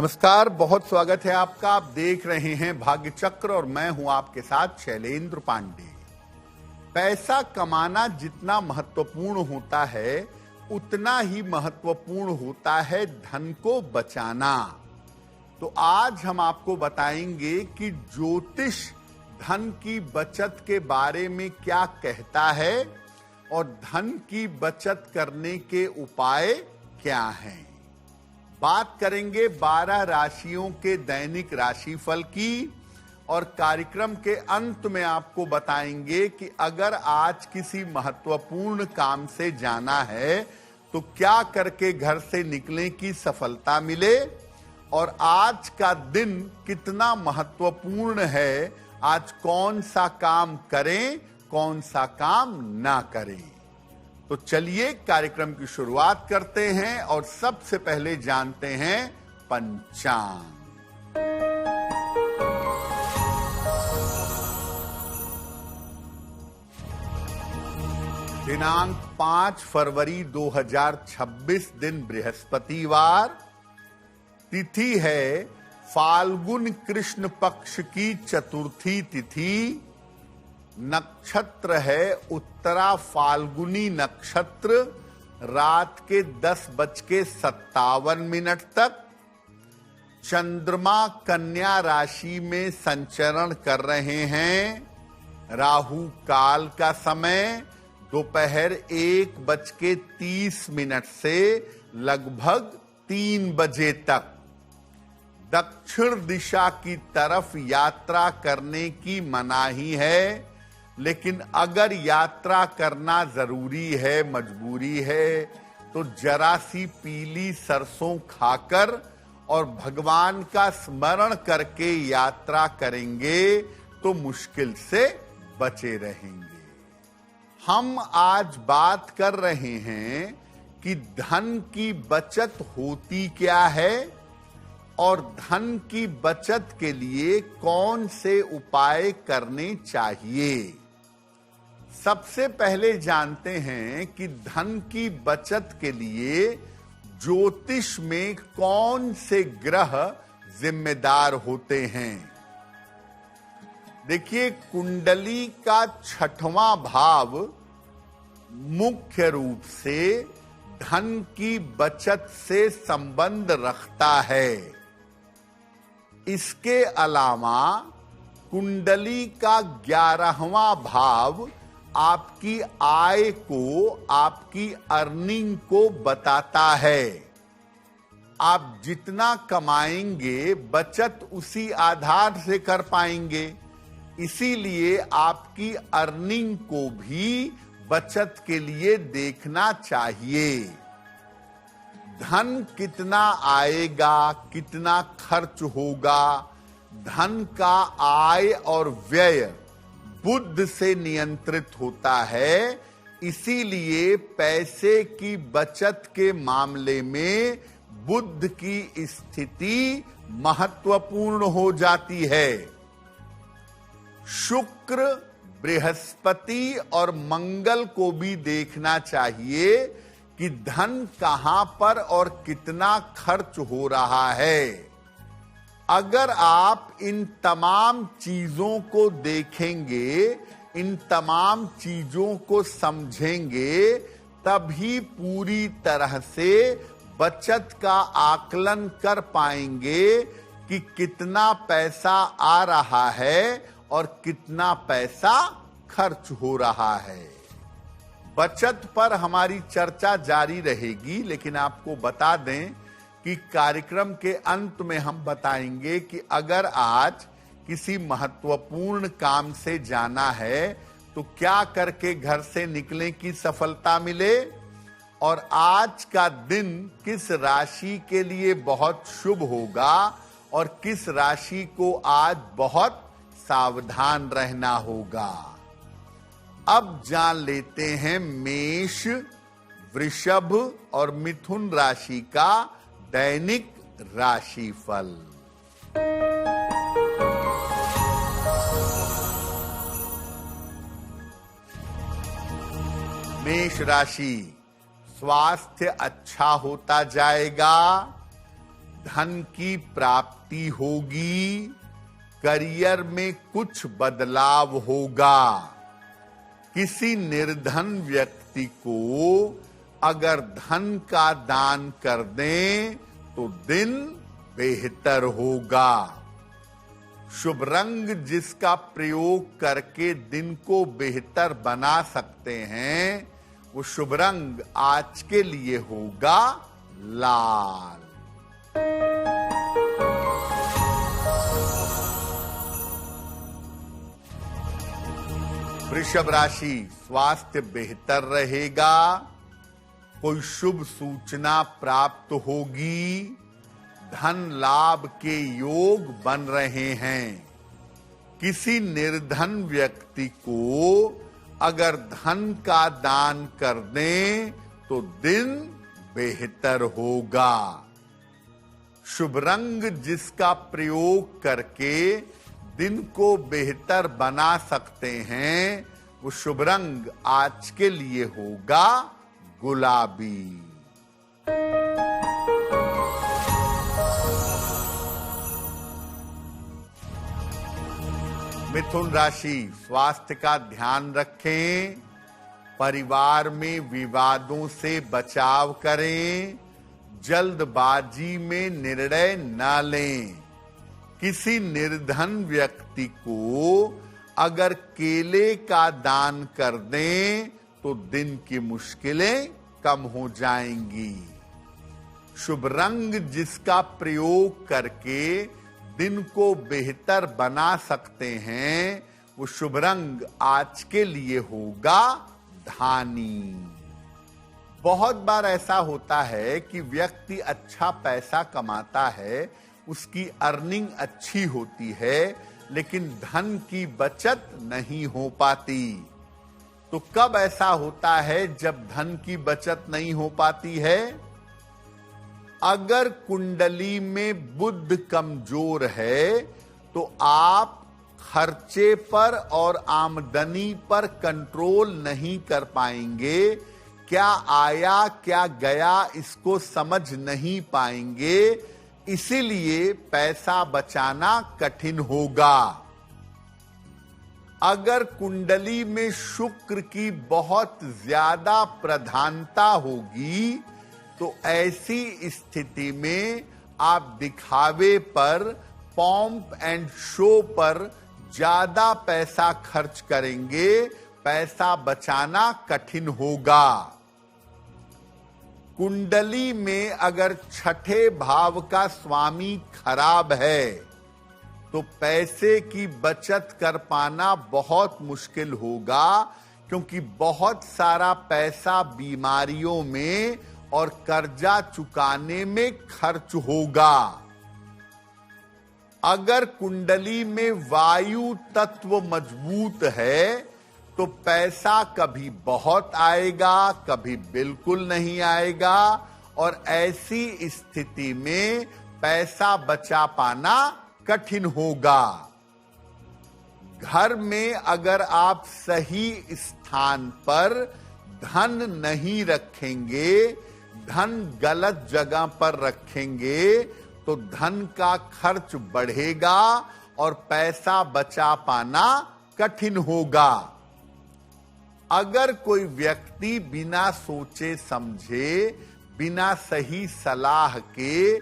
नमस्कार, बहुत स्वागत है आपका। आप देख रहे हैं भाग्य चक्र और मैं हूं आपके साथ शैलेंद्र पांडे। पैसा कमाना जितना महत्वपूर्ण होता है उतना ही महत्वपूर्ण होता है धन को बचाना। तो आज हम आपको बताएंगे कि ज्योतिष धन की बचत के बारे में क्या कहता है और धन की बचत करने के उपाय क्या हैं। बात करेंगे 12 राशियों के दैनिक राशिफल की और कार्यक्रम के अंत में आपको बताएंगे कि अगर आज किसी महत्वपूर्ण काम से जाना है तो क्या करके घर से निकलें कि सफलता मिले और आज का दिन कितना महत्वपूर्ण है, आज कौन सा काम करें, कौन सा काम ना करें। तो चलिए कार्यक्रम की शुरुआत करते हैं और सबसे पहले जानते हैं पंचांग। दिनांक 5 फरवरी 2026 दिन बृहस्पतिवार। तिथि है फाल्गुन कृष्ण पक्ष की चतुर्थी तिथि। नक्षत्र है उत्तरा फाल्गुनी नक्षत्र। रात के 10:57 तक। चंद्रमा कन्या राशि में संचरण कर रहे हैं। राहु काल का समय दोपहर 1:30 से लगभग 3 बजे तक। दक्षिण दिशा की तरफ यात्रा करने की मनाही है, लेकिन अगर यात्रा करना जरूरी है, मजबूरी है, तो जरा सी पीली सरसों खाकर और भगवान का स्मरण करके यात्रा करेंगे तो मुश्किल से बचे रहेंगे। हम आज बात कर रहे हैं कि धन की बचत होती क्या है और धन की बचत के लिए कौन से उपाय करने चाहिए। सबसे पहले जानते हैं कि धन की बचत के लिए ज्योतिष में कौन से ग्रह जिम्मेदार होते हैं। देखिए, कुंडली का 6वां भाव मुख्य रूप से धन की बचत से संबंध रखता है। इसके अलावा कुंडली का 11वां भाव आपकी आय को, आपकी अर्निंग को बताता है। आप जितना कमाएंगे बचत उसी आधार से कर पाएंगे, इसीलिए आपकी अर्निंग को भी बचत के लिए देखना चाहिए। धन कितना आएगा, कितना खर्च होगा, धन का आय और व्यय बुद्ध से नियंत्रित होता है। इसीलिए पैसे की बचत के मामले में बुद्ध की स्थिति महत्वपूर्ण हो जाती है। शुक्र, बृहस्पति और मंगल को भी देखना चाहिए कि धन कहां पर और कितना खर्च हो रहा है। अगर आप इन तमाम चीजों को देखेंगे, इन तमाम चीजों को समझेंगे, तभी पूरी तरह से बचत का आकलन कर पाएंगे कि कितना पैसा आ रहा है और कितना पैसा खर्च हो रहा है। बचत पर हमारी चर्चा जारी रहेगी, लेकिन आपको बता दें कि कार्यक्रम के अंत में हम बताएंगे कि अगर आज किसी महत्वपूर्ण काम से जाना है तो क्या करके घर से निकलें कि सफलता मिले और आज का दिन किस राशि के लिए बहुत शुभ होगा और किस राशि को आज बहुत सावधान रहना होगा। अब जान लेते हैं मेष, वृषभ और मिथुन राशि का दैनिक राशिफल। मेष राशि, स्वास्थ्य अच्छा होता जाएगा। धन की प्राप्ति होगी, करियर में कुछ बदलाव होगा। किसी निर्धन व्यक्ति को अगर धन का दान कर दें तो दिन बेहतर होगा। शुभ रंग जिसका प्रयोग करके दिन को बेहतर बना सकते हैं, वो शुभ रंग आज के लिए होगा लाल। वृषभ राशि, स्वास्थ्य बेहतर रहेगा। कोई शुभ सूचना प्राप्त होगी। धन लाभ के योग बन रहे हैं। किसी निर्धन व्यक्ति को अगर धन का दान कर दें तो दिन बेहतर होगा। शुभ रंग जिसका प्रयोग करके दिन को बेहतर बना सकते हैं, वो शुभ रंग आज के लिए होगा गुलाबी। मिथुन राशि, स्वास्थ्य का ध्यान रखें। परिवार में विवादों से बचाव करें। जल्दबाजी में निर्णय न लें। किसी निर्धन व्यक्ति को अगर केले का दान कर दें तो दिन की मुश्किलें कम हो जाएंगी। शुभ रंग जिसका प्रयोग करके दिन को बेहतर बना सकते हैं, वो शुभ रंग आज के लिए होगा धानी। बहुत बार ऐसा होता है कि व्यक्ति अच्छा पैसा कमाता है, उसकी अर्निंग अच्छी होती है, लेकिन धन की बचत नहीं हो पाती। तो कब ऐसा होता है जब धन की बचत नहीं हो पाती है? अगर कुंडली में बुध कमजोर है तो आप खर्चे पर और आमदनी पर कंट्रोल नहीं कर पाएंगे। क्या आया क्या गया इसको समझ नहीं पाएंगे, इसीलिए पैसा बचाना कठिन होगा। अगर कुंडली में शुक्र की बहुत ज्यादा प्रधानता होगी तो ऐसी स्थिति में आप दिखावे पर, पॉम्प एंड शो पर ज्यादा पैसा खर्च करेंगे, पैसा बचाना कठिन होगा। कुंडली में अगर छठे भाव का स्वामी खराब है तो पैसे की बचत कर पाना बहुत मुश्किल होगा, क्योंकि बहुत सारा पैसा बीमारियों में और कर्जा चुकाने में खर्च होगा। अगर कुंडली में वायु तत्व मजबूत है तो पैसा कभी बहुत आएगा, कभी बिल्कुल नहीं आएगा, और ऐसी स्थिति में पैसा बचा पाना कठिन होगा। घर में अगर आप सही स्थान पर धन नहीं रखेंगे, धन गलत जगह पर रखेंगे, तो धन का खर्च बढ़ेगा और पैसा बचा पाना कठिन होगा। अगर कोई व्यक्ति बिना सोचे समझे, बिना सही सलाह के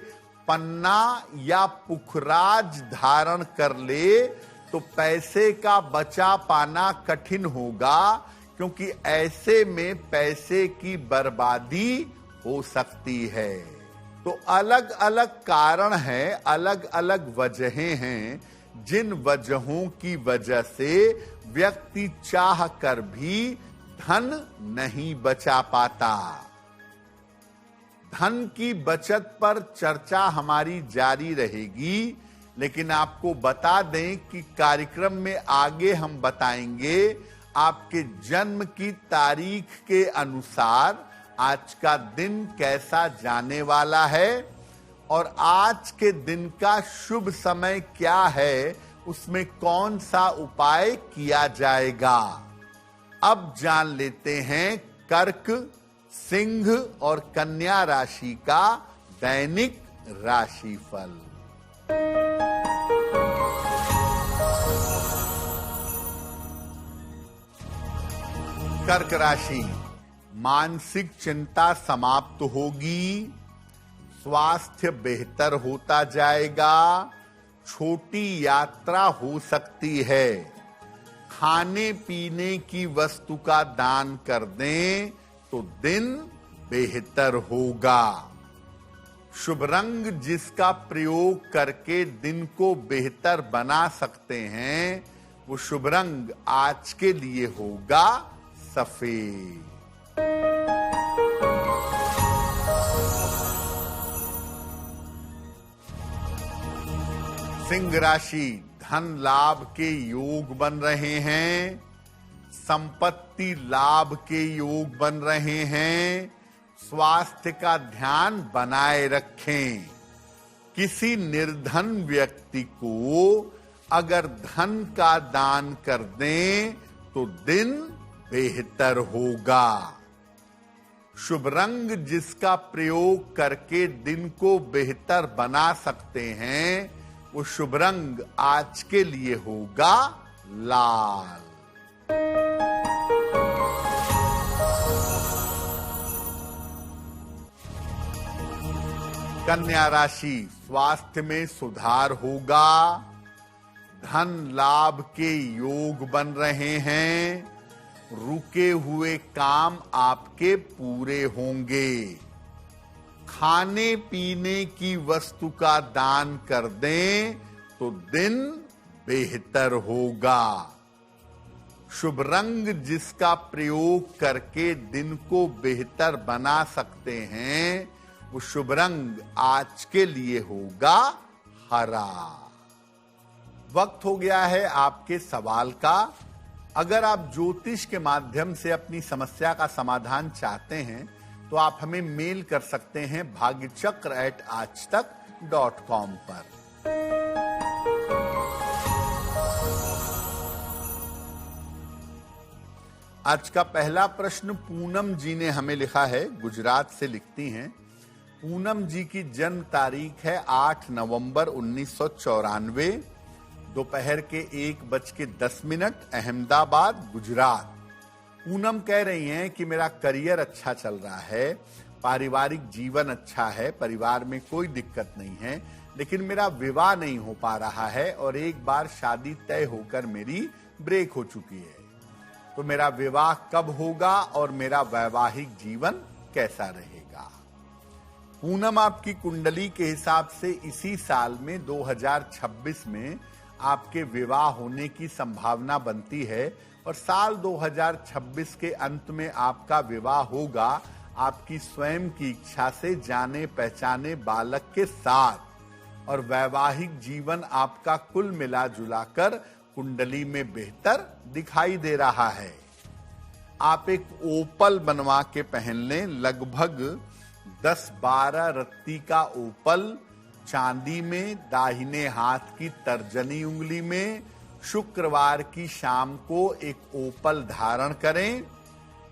पन्ना या पुखराज धारण कर ले तो पैसे का बचा पाना कठिन होगा, क्योंकि ऐसे में पैसे की बर्बादी हो सकती है। तो अलग अलग कारण हैं, अलग अलग वजहें हैं, जिन वजहों की वजह से व्यक्ति चाह कर भी धन नहीं बचा पाता। धन की बचत पर चर्चा हमारी जारी रहेगी, लेकिन आपको बता दें कि कार्यक्रम में आगे हम बताएंगे आपके जन्म की तारीख के अनुसार आज का दिन कैसा जाने वाला है और आज के दिन का शुभ समय क्या है, उसमें कौन सा उपाय किया जाएगा। अब जान लेते हैं कर्क, सिंह और कन्या राशि का दैनिक राशिफल। कर्क राशि, मानसिक चिंता समाप्त होगी, स्वास्थ्य बेहतर होता जाएगा, छोटी यात्रा हो सकती है, खाने पीने की वस्तु का दान कर दें तो दिन बेहतर होगा। शुभ रंग जिसका प्रयोग करके दिन को बेहतर बना सकते हैं, वो शुभ रंग आज के लिए होगा सफेद। सिंह राशि, धन लाभ के योग बन रहे हैं, संपत्ति लाभ के योग बन रहे हैं, स्वास्थ्य का ध्यान बनाए रखें। किसी निर्धन व्यक्ति को अगर धन का दान कर दें तो दिन बेहतर होगा। शुभ रंग जिसका प्रयोग करके दिन को बेहतर बना सकते हैं, वो शुभ रंग आज के लिए होगा लाल। कन्या राशि, स्वास्थ्य में सुधार होगा, धन लाभ के योग बन रहे हैं, रुके हुए काम आपके पूरे होंगे, खाने पीने की वस्तु का दान कर दें तो दिन बेहतर होगा। शुभ रंग जिसका प्रयोग करके दिन को बेहतर बना सकते हैं, वो शुभ रंग आज के लिए होगा हरा। वक्त हो गया है आपके सवाल का। अगर आप ज्योतिष के माध्यम से अपनी समस्या का समाधान चाहते हैं तो आप हमें मेल कर सकते हैं bhagyachakra@aajtak.com पर। आज का पहला प्रश्न पूनम जी ने हमें लिखा है, गुजरात से लिखती हैं। पूनम जी की जन्म तारीख है 8 नवंबर 1994, दोपहर के 1:10, अहमदाबाद, गुजरात। पूनम कह रही हैं कि मेरा करियर अच्छा चल रहा है, पारिवारिक जीवन अच्छा है, परिवार में कोई दिक्कत नहीं है, लेकिन मेरा विवाह नहीं हो पा रहा है और एक बार शादी तय होकर मेरी ब्रेक हो चुकी है। तो मेरा विवाह कब होगा और मेरा वैवाहिक जीवन कैसा रहेगा? पूनम, आपकी कुंडली के हिसाब से इसी साल में 2026 में आपके विवाह होने की संभावना बनती है और साल 2026 के अंत में आपका विवाह होगा आपकी स्वयं की इच्छा से जाने पहचाने बालक के साथ, और वैवाहिक जीवन आपका कुल मिला जुलाकर कुंडली में बेहतर दिखाई दे रहा है। आप एक ओपल बनवा के पहन लें, लगभग 10-12 रत्ती का ओपल, चांदी में, दाहिने हाथ की तर्जनी उंगली में। शुक्रवार की शाम को एक ओपल धारण करें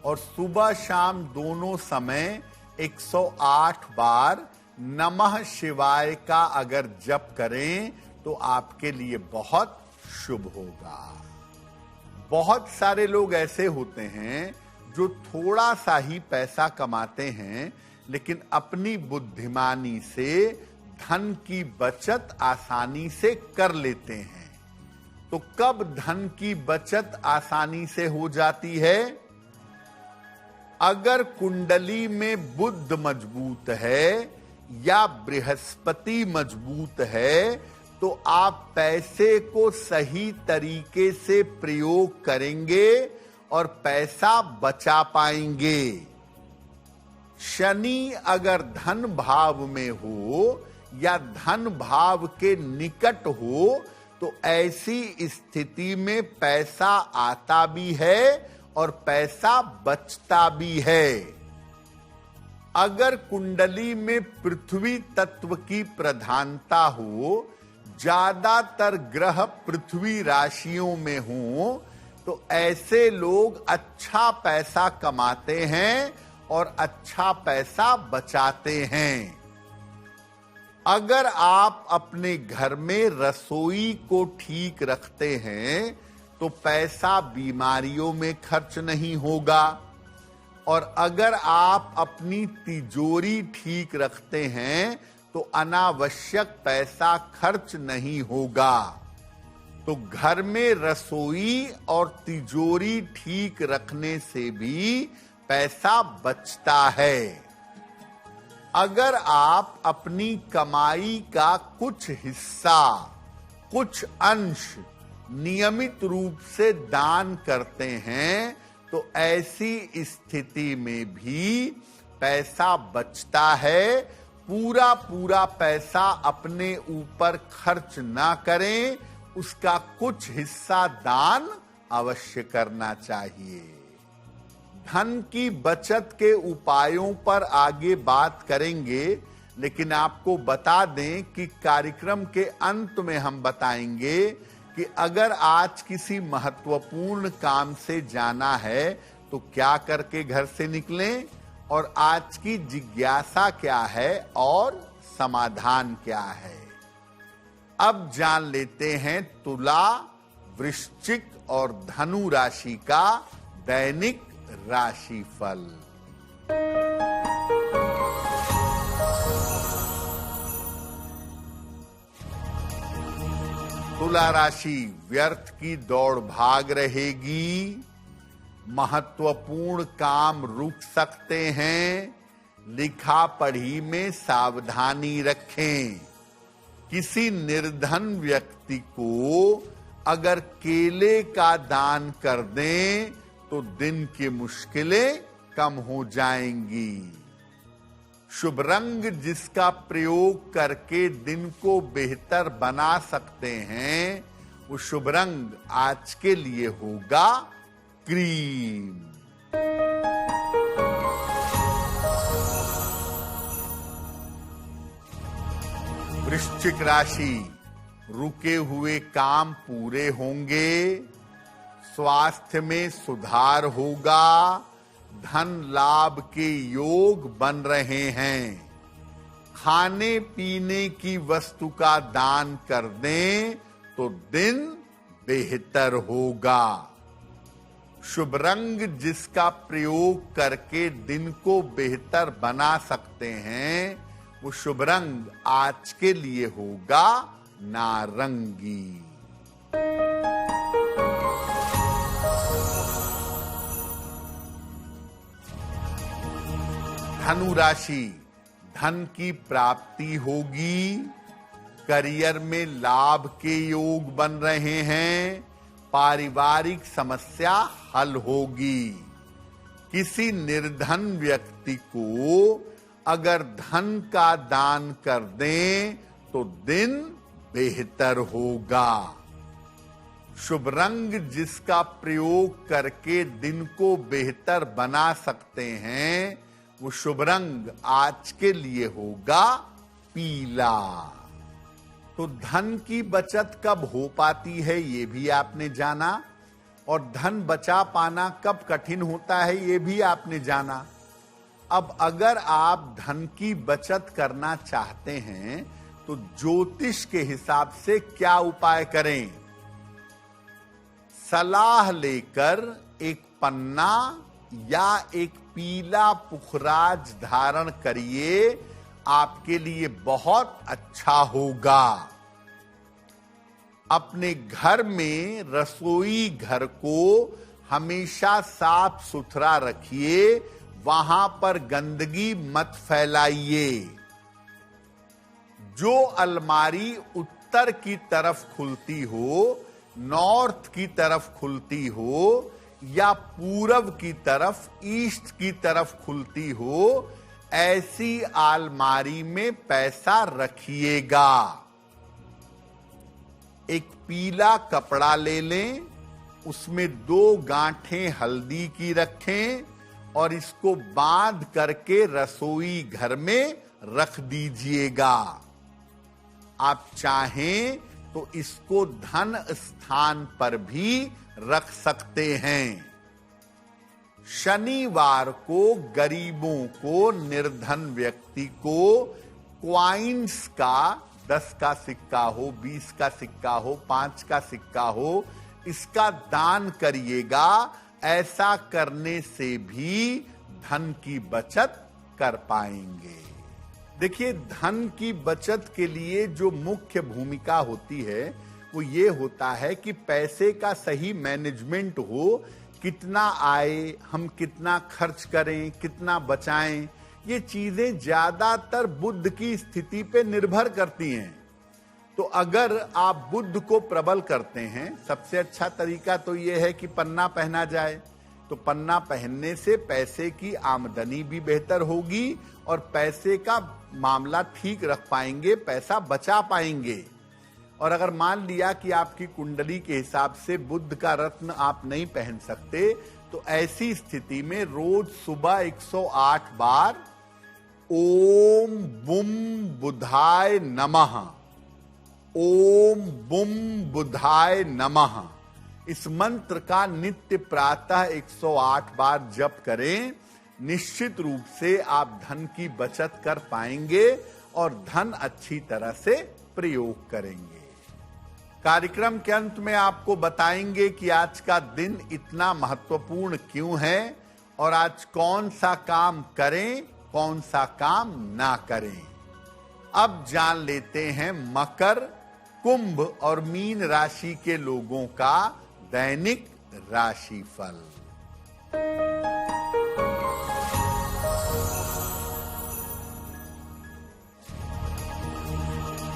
और सुबह शाम दोनों समय 108 बार नमः शिवाय का अगर जप करें तो आपके लिए बहुत शुभ होगा। बहुत सारे लोग ऐसे होते हैं जो थोड़ा सा ही पैसा कमाते हैं, लेकिन अपनी बुद्धिमानी से धन की बचत आसानी से कर लेते हैं। तो कब धन की बचत आसानी से हो जाती है? अगर कुंडली में बुध मजबूत है या बृहस्पति मजबूत है तो आप पैसे को सही तरीके से प्रयोग करेंगे और पैसा बचा पाएंगे। शनि अगर धन भाव में हो या धन भाव के निकट हो तो ऐसी स्थिति में पैसा आता भी है और पैसा बचता भी है। अगर कुंडली में पृथ्वी तत्व की प्रधानता हो, ज्यादातर ग्रह पृथ्वी राशियों में हो, तो ऐसे लोग अच्छा पैसा कमाते हैं और अच्छा पैसा बचाते हैं। अगर आप अपने घर में रसोई को ठीक रखते हैं तो पैसा बीमारियों में खर्च नहीं होगा, और अगर आप अपनी तिजोरी ठीक रखते हैं तो अनावश्यक पैसा खर्च नहीं होगा। तो घर में रसोई और तिजोरी ठीक रखने से भी पैसा बचता है। अगर आप अपनी कमाई का कुछ हिस्सा, कुछ अंश नियमित रूप से दान करते हैं तो ऐसी स्थिति में भी पैसा बचता है। पूरा पूरा पैसा अपने ऊपर खर्च ना करें, उसका कुछ हिस्सा दान अवश्य करना चाहिए। धन की बचत के उपायों पर आगे बात करेंगे, लेकिन आपको बता दें कि कार्यक्रम के अंत में हम बताएंगे कि अगर आज किसी महत्वपूर्ण काम से जाना है तो क्या करके घर से निकलें, और आज की जिज्ञासा क्या है और समाधान क्या है। अब जान लेते हैं तुला, वृश्चिक और धनु राशि का दैनिक राशिफल। तुला राशि, व्यर्थ की दौड़ भाग रहेगी, महत्वपूर्ण काम रुक सकते हैं, लिखा पढ़ी में सावधानी रखें। किसी निर्धन व्यक्ति को अगर केले का दान कर दें तो दिन की मुश्किलें कम हो जाएंगी। शुभ रंग जिसका प्रयोग करके दिन को बेहतर बना सकते हैं, वो शुभ रंग आज के लिए होगा क्रीम। वृश्चिक राशि, रुके हुए काम पूरे होंगे, स्वास्थ्य में सुधार होगा, धन लाभ के योग बन रहे हैं। खाने पीने की वस्तु का दान कर दें तो दिन बेहतर होगा। शुभ रंग जिसका प्रयोग करके दिन को बेहतर बना सकते हैं, वो शुभ रंग आज के लिए होगा नारंगी। धनु राशि, धन की प्राप्ति होगी, करियर में लाभ के योग बन रहे हैं, पारिवारिक समस्या हल होगी। किसी निर्धन व्यक्ति को अगर धन का दान कर दें तो दिन बेहतर होगा। शुभ रंग जिसका प्रयोग करके दिन को बेहतर बना सकते हैं, वो शुभ रंग आज के लिए होगा पीला। तो धन की बचत कब हो पाती है ये भी आपने जाना, और धन बचा पाना कब कठिन होता है ये भी आपने जाना। अब अगर आप धन की बचत करना चाहते हैं तो ज्योतिष के हिसाब से क्या उपाय करें। सलाह लेकर एक पन्ना या एक पीला पुखराज धारण करिए, आपके लिए बहुत अच्छा होगा। अपने घर में रसोई घर को हमेशा साफ सुथरा रखिए, वहां पर गंदगी मत फैलाइए। जो अलमारी उत्तर की तरफ खुलती हो, नॉर्थ की तरफ खुलती हो, या पूरब की तरफ, ईस्ट की तरफ खुलती हो, ऐसी अलमारी में पैसा रखिएगा। एक पीला कपड़ा ले लें, उसमें 2 गांठें हल्दी की रखें और इसको बांध करके रसोई घर में रख दीजिएगा। आप चाहें तो इसको धन स्थान पर भी रख सकते हैं। शनिवार को गरीबों को, निर्धन व्यक्ति को क्वाइंस का 10 का सिक्का हो, 20 का सिक्का हो, 5 का सिक्का हो, इसका दान करिएगा। ऐसा करने से भी धन की बचत कर पाएंगे। देखिए, धन की बचत के लिए जो मुख्य भूमिका होती है वो ये होता है कि पैसे का सही मैनेजमेंट हो। कितना आए, हम कितना खर्च करें, कितना बचाएं, ये चीजें ज्यादातर बुद्ध की स्थिति पे निर्भर करती हैं। तो अगर आप बुद्ध को प्रबल करते हैं, सबसे अच्छा तरीका तो यह है कि पन्ना पहना जाए। तो पन्ना पहनने से पैसे की आमदनी भी बेहतर होगी और पैसे का मामला ठीक रख पाएंगे, पैसा बचा पाएंगे। और अगर मान लिया कि आपकी कुंडली के हिसाब से बुद्ध का रत्न आप नहीं पहन सकते, तो ऐसी स्थिति में रोज सुबह 108 बार ओम बुम बुधाय नमः, ओम बुम बुधाय नमः, इस मंत्र का नित्य प्रातः 108 बार जप करें। निश्चित रूप से आप धन की बचत कर पाएंगे और धन अच्छी तरह से प्रयोग करेंगे। कार्यक्रम के अंत में आपको बताएंगे कि आज का दिन इतना महत्वपूर्ण क्यों है और आज कौन सा काम करें, कौन सा काम ना करें। अब जान लेते हैं मकर, कुंभ और मीन राशि के लोगों का दैनिक राशिफल।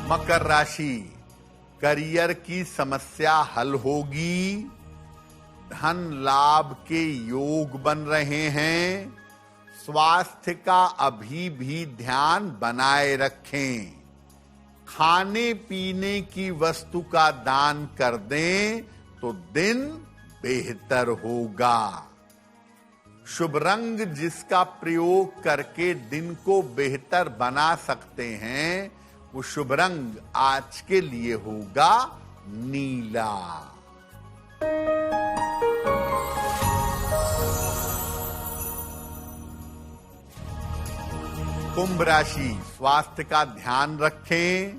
मकर राशि, करियर की समस्या हल होगी, धन लाभ के योग बन रहे हैं, स्वास्थ्य का अभी भी ध्यान बनाए रखें, खाने पीने की वस्तु का दान कर दें तो दिन बेहतर होगा। शुभ रंग जिसका प्रयोग करके दिन को बेहतर बना सकते हैं, वो शुभ रंग आज के लिए होगा नीला। कुंभ राशि, स्वास्थ्य का ध्यान रखें,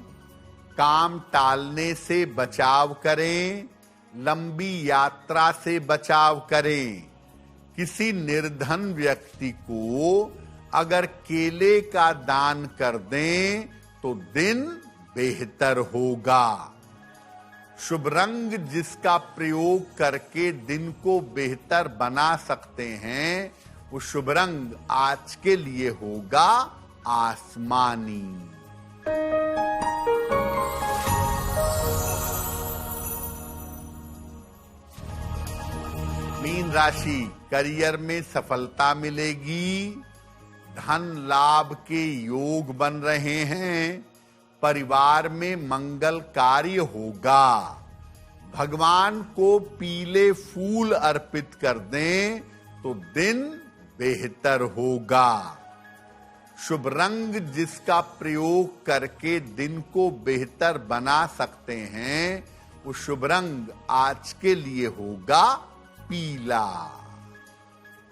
काम टालने से बचाव करें, लंबी यात्रा से बचाव करें। किसी निर्धन व्यक्ति को अगर केले का दान कर दें तो दिन बेहतर होगा। शुभ रंग जिसका प्रयोग करके दिन को बेहतर बना सकते हैं, वो शुभ रंग आज के लिए होगा आसमानी। मीन राशि, करियर में सफलता मिलेगी, धन लाभ के योग बन रहे हैं, परिवार में मंगल कार्य होगा। भगवान को पीले फूल अर्पित कर दें तो दिन बेहतर होगा। शुभ रंग जिसका प्रयोग करके दिन को बेहतर बना सकते हैं, वो शुभ रंग आज के लिए होगा पीला।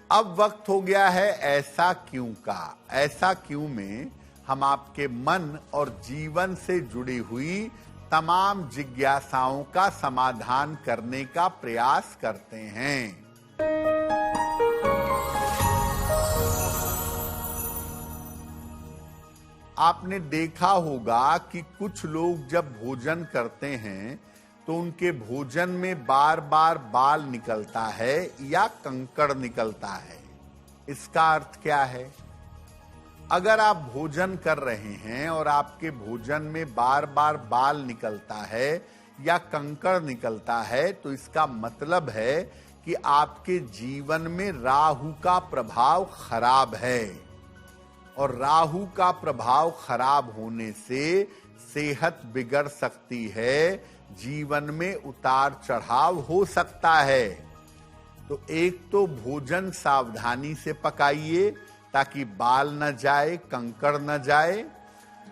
अब वक्त हो गया है ऐसा क्यों का। ऐसा क्यों में हम आपके मन और जीवन से जुड़ी हुई तमाम जिज्ञासाओं का समाधान करने का प्रयास करते हैं। आपने देखा होगा कि कुछ लोग जब भोजन करते हैं तो उनके भोजन में बार बार बाल निकलता है या कंकड़ निकलता है। इसका अर्थ क्या है? अगर आप भोजन कर रहे हैं और आपके भोजन में बार बार बाल निकलता है या कंकड़ निकलता है, तो इसका मतलब है कि आपके जीवन में राहु का प्रभाव खराब है और राहु का प्रभाव खराब होने से सेहत बिगड़ सकती है, जीवन में उतार चढ़ाव हो सकता है। तो एक तो भोजन सावधानी से पकाइए ताकि बाल न जाए, कंकड़ न जाए,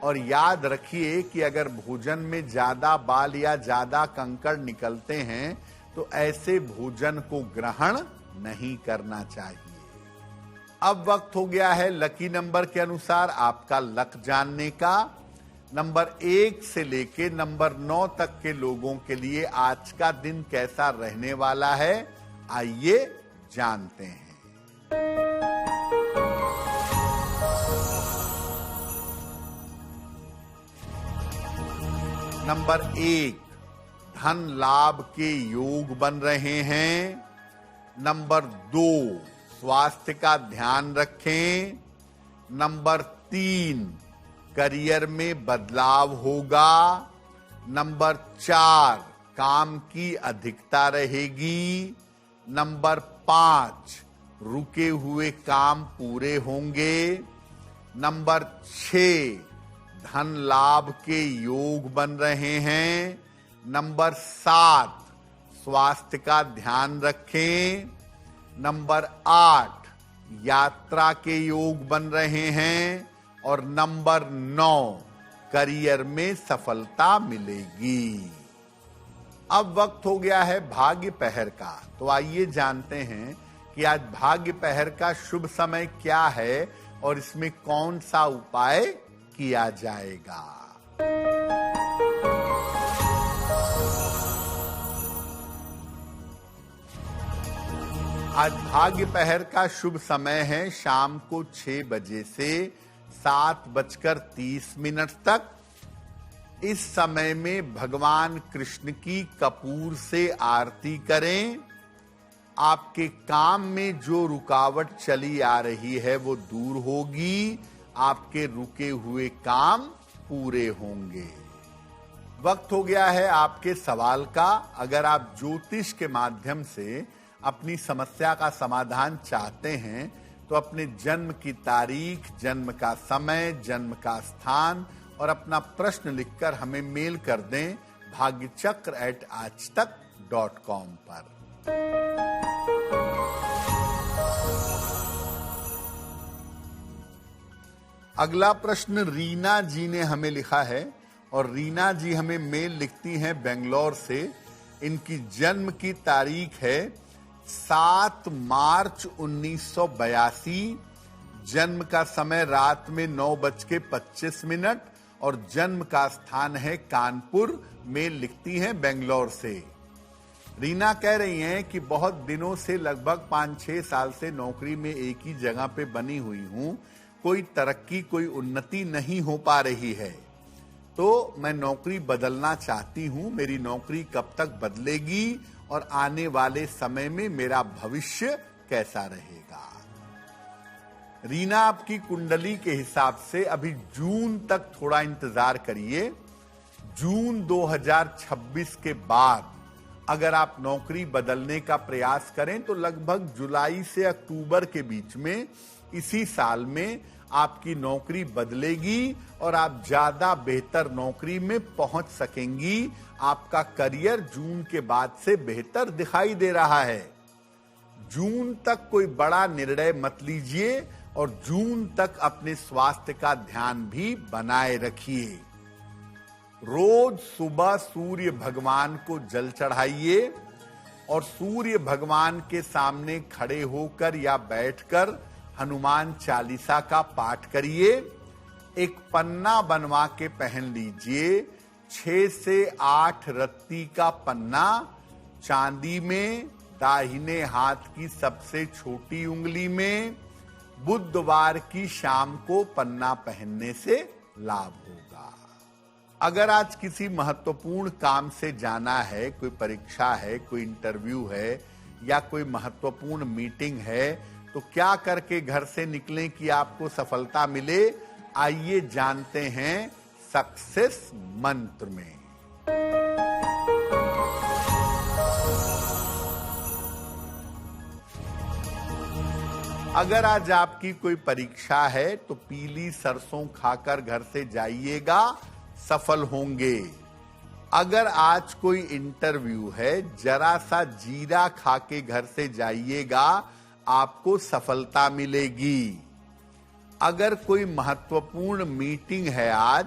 और याद रखिए कि अगर भोजन में ज्यादा बाल या ज्यादा कंकड़ निकलते हैं तो ऐसे भोजन को ग्रहण नहीं करना चाहिए। अब वक्त हो गया है लकी नंबर के अनुसार आपका लक जानने का। नंबर 1 से लेके नंबर 9 तक के लोगों के लिए आज का दिन कैसा रहने वाला है, आइए जानते हैं। नंबर 1, धन लाभ के योग बन रहे हैं। नंबर 2, स्वास्थ्य का ध्यान रखें। नंबर 3, करियर में बदलाव होगा। नंबर 4, काम की अधिकता रहेगी। नंबर 5, रुके हुए काम पूरे होंगे। नंबर 6, धन लाभ के योग बन रहे हैं। नंबर 7, स्वास्थ्य का ध्यान रखें। नंबर 8, यात्रा के योग बन रहे हैं। और नंबर 9, करियर में सफलता मिलेगी। अब वक्त हो गया है भाग्य पहर का, तो आइए जानते हैं कि आज भाग्य पहर का शुभ समय क्या है और इसमें कौन सा उपाय किया जाएगा। आज भाग्य पहर का शुभ समय है शाम को 6 बजे से 7:30 तक। इस समय में भगवान कृष्ण की कपूर से आरती करें। आपके काम में जो रुकावट चली आ रही है वो दूर होगी। आपके रुके हुए काम पूरे होंगे। वक्त हो गया है आपके सवाल का। अगर आप ज्योतिष के माध्यम से अपनी समस्या का समाधान चाहते हैं तो अपने जन्म की तारीख, जन्म का समय, जन्म का स्थान और अपना प्रश्न लिखकर हमें मेल कर दें bhagyachakra@aajtak.com पर। अगला प्रश्न रीना जी ने हमें लिखा है और रीना जी हमें मेल लिखती हैं बेंगलोर से। इनकी जन्म की तारीख है 7 मार्च 1982। जन्म का समय रात में 9:25 और जन्म का स्थान है कानपुर। मेल लिखती हैं बेंगलोर से। रीना कह रही हैं कि बहुत दिनों से लगभग 5-6 साल से नौकरी में एक ही जगह पे बनी हुई हूं। कोई तरक्की, कोई उन्नति नहीं हो पा रही है, तो मैं नौकरी बदलना चाहती हूं। मेरी नौकरी कब तक बदलेगी और आने वाले समय में मेरा भविष्य कैसा रहेगा। रीना, आपकी कुंडली के हिसाब से अभी जून तक थोड़ा इंतजार करिए। जून 2026 के बाद अगर आप नौकरी बदलने का प्रयास करें तो लगभग जुलाई से अक्टूबर के बीच में इसी साल में आपकी नौकरी बदलेगी और आप ज्यादा बेहतर नौकरी में पहुंच सकेंगी। आपका करियर जून के बाद से बेहतर दिखाई दे रहा है। जून तक कोई बड़ा निर्णय मत लीजिए और जून तक अपने स्वास्थ्य का ध्यान भी बनाए रखिए। रोज सुबह सूर्य भगवान को जल चढ़ाइए और सूर्य भगवान के सामने खड़े होकर या बैठकर हनुमान चालीसा का पाठ करिए। एक पन्ना बनवा के पहन लीजिए। 6 से 8 रत्ती का पन्ना, चांदी में, दाहिने हाथ की सबसे छोटी उंगली में। बुधवार की शाम को पन्ना पहनने से लाभ होगा। अगर आज किसी महत्वपूर्ण काम से जाना है, कोई परीक्षा है, कोई इंटरव्यू है या कोई महत्वपूर्ण मीटिंग है, तो क्या करके घर से निकलें कि आपको सफलता मिले, आइए जानते हैं सक्सेस मंत्र में। अगर आज आपकी कोई परीक्षा है तो पीली सरसों खाकर घर से जाइएगा, सफल होंगे। अगर आज कोई इंटरव्यू है, जरा सा जीरा खा के घर से जाइएगा, आपको सफलता मिलेगी। अगर कोई महत्वपूर्ण मीटिंग है आज,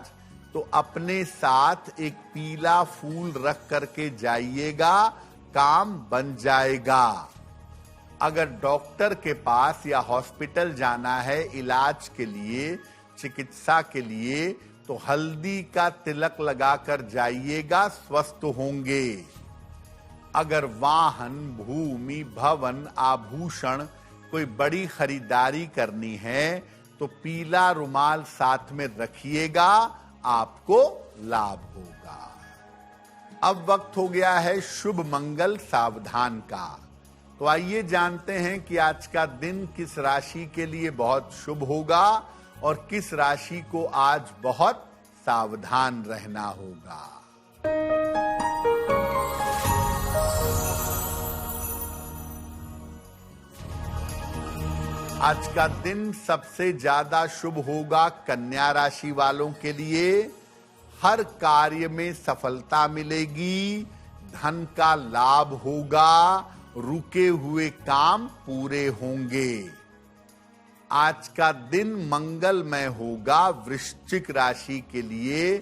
तो अपने साथ एक पीला फूल रख करके जाइएगा, काम बन जाएगा। अगर डॉक्टर के पास या हॉस्पिटल जाना है इलाज के लिए, चिकित्सा के लिए, तो हल्दी का तिलक लगाकर जाइएगा, स्वस्थ होंगे। अगर वाहन, भूमि, भवन, आभूषण कोई बड़ी खरीदारी करनी है तो पीला रुमाल साथ में रखिएगा, आपको लाभ होगा। अब वक्त हो गया है शुभ मंगल सावधान का। तो आइए जानते हैं कि आज का दिन किस राशि के लिए बहुत शुभ होगा और किस राशि को आज बहुत सावधान रहना होगा। आज का दिन सबसे ज्यादा शुभ होगा कन्या राशि वालों के लिए। हर कार्य में सफलता मिलेगी, धन का लाभ होगा, रुके हुए काम पूरे होंगे। आज का दिन मंगलमय होगा वृश्चिक राशि के लिए।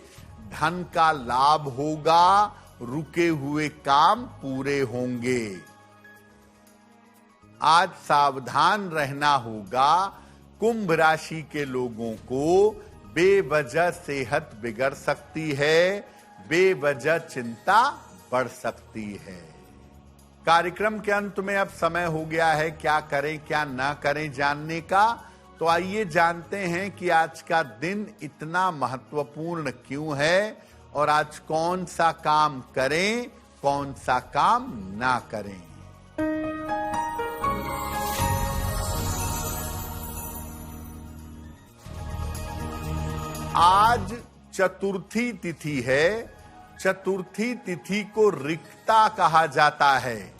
धन का लाभ होगा, रुके हुए काम पूरे होंगे। आज सावधान रहना होगा कुंभ राशि के लोगों को। बेवजह सेहत बिगड़ सकती है, बेवजह चिंता बढ़ सकती है। कार्यक्रम के अंत में अब समय हो गया है क्या करें क्या ना करें जानने का। तो आइए जानते हैं कि आज का दिन इतना महत्वपूर्ण क्यों है और आज कौन सा काम करें, कौन सा काम ना करें। आज चतुर्थी तिथि है। चतुर्थी तिथि को रिक्ता कहा जाता है,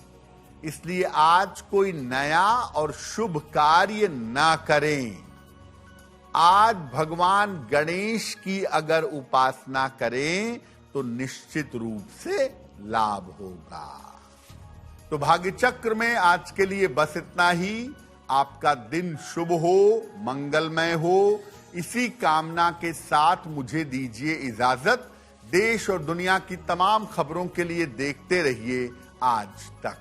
इसलिए आज कोई नया और शुभ कार्य ना करें। आज भगवान गणेश की अगर उपासना करें तो निश्चित रूप से लाभ होगा। तो भाग्य चक्र में आज के लिए बस इतना ही। आपका दिन शुभ हो, मंगलमय हो, इसी कामना के साथ मुझे दीजिए इजाजत। देश और दुनिया की तमाम खबरों के लिए देखते रहिए आज तक।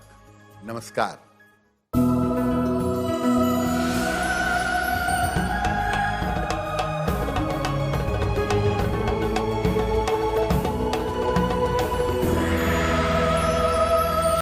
नमस्कार।